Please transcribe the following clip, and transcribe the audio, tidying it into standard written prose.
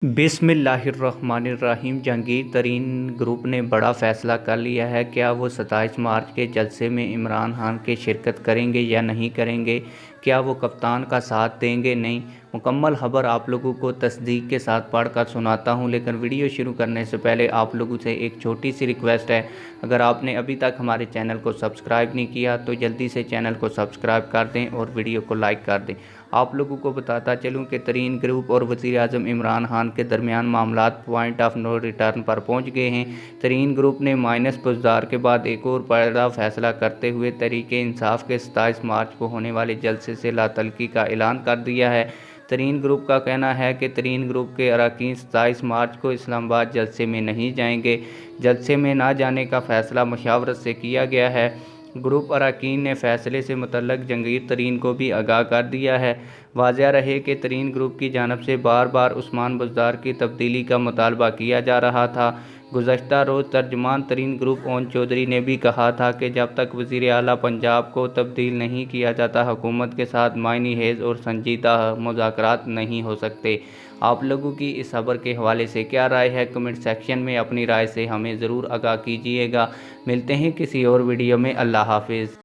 बिस्मिल्लाहिर्रहमानिर्रहीम। जहांगीर तरीन ग्रुप ने बड़ा फैसला कर लिया है। क्या वो 27 मार्च के जलसे में इमरान खान के शिरकत करेंगे या नहीं करेंगे? क्या वो कप्तान का साथ देंगे? नहीं। मुकम्मल खबर आप लोगों को तस्दीक के साथ पढ़ कर सुनाता हूं, लेकिन वीडियो शुरू करने से पहले आप लोगों से एक छोटी सी रिक्वेस्ट है। अगर आपने अभी तक हमारे चैनल को सब्सक्राइब नहीं किया तो जल्दी से चैनल को सब्सक्राइब कर दें और वीडियो को लाइक कर दें। आप लोगों को बताता चलूं कि तरीन ग्रुप और वज़ीर-ए-आज़म इमरान खान के दरमियान मामलात पॉइंट ऑफ नो रिटर्न पर पहुंच गए हैं। तरीन ग्रुप ने माइनस पुरस्कार के बाद एक और बड़ा फैसला करते हुए तहरीक-ए-इंसाफ के 27 मार्च को होने वाले जलसे से लातल्की का ऐलान कर दिया है। तरीन ग्रुप का कहना है कि तरीन ग्रुप के अरकान 27 मार्च को इस्लामाबाद जलसे में नहीं जाएंगे। जलसे में ना जाने का फ़ैसला मशावरत से किया गया है। ग्रुप अरकान ने फ़ैसले से मुतल्लिक़ जहांगीर तरीन को भी आगाह कर दिया है। वाज़ेह रहे कि तरीन ग्रुप की जानिब से बार बार उस्मान बुज़दार की तब्दीली का मुतालबा किया जा रहा था। गुज़श्ता रोज़ तर्जुमान तरीन ग्रुप ओन चौधरी ने भी कहा था कि जब तक वज़ीर आला पंजाब को तब्दील नहीं किया जाता, हुकूमत के साथ मायनी हेज़ और संजीदा मुज़ाकरात नहीं हो सकते। आप लोगों की इस खबर के हवाले से क्या राय है? कमेंट सेक्शन में अपनी राय से हमें ज़रूर आगाह कीजिएगा। मिलते हैं किसी और वीडियो में। अल्लाह हाफ़िज़।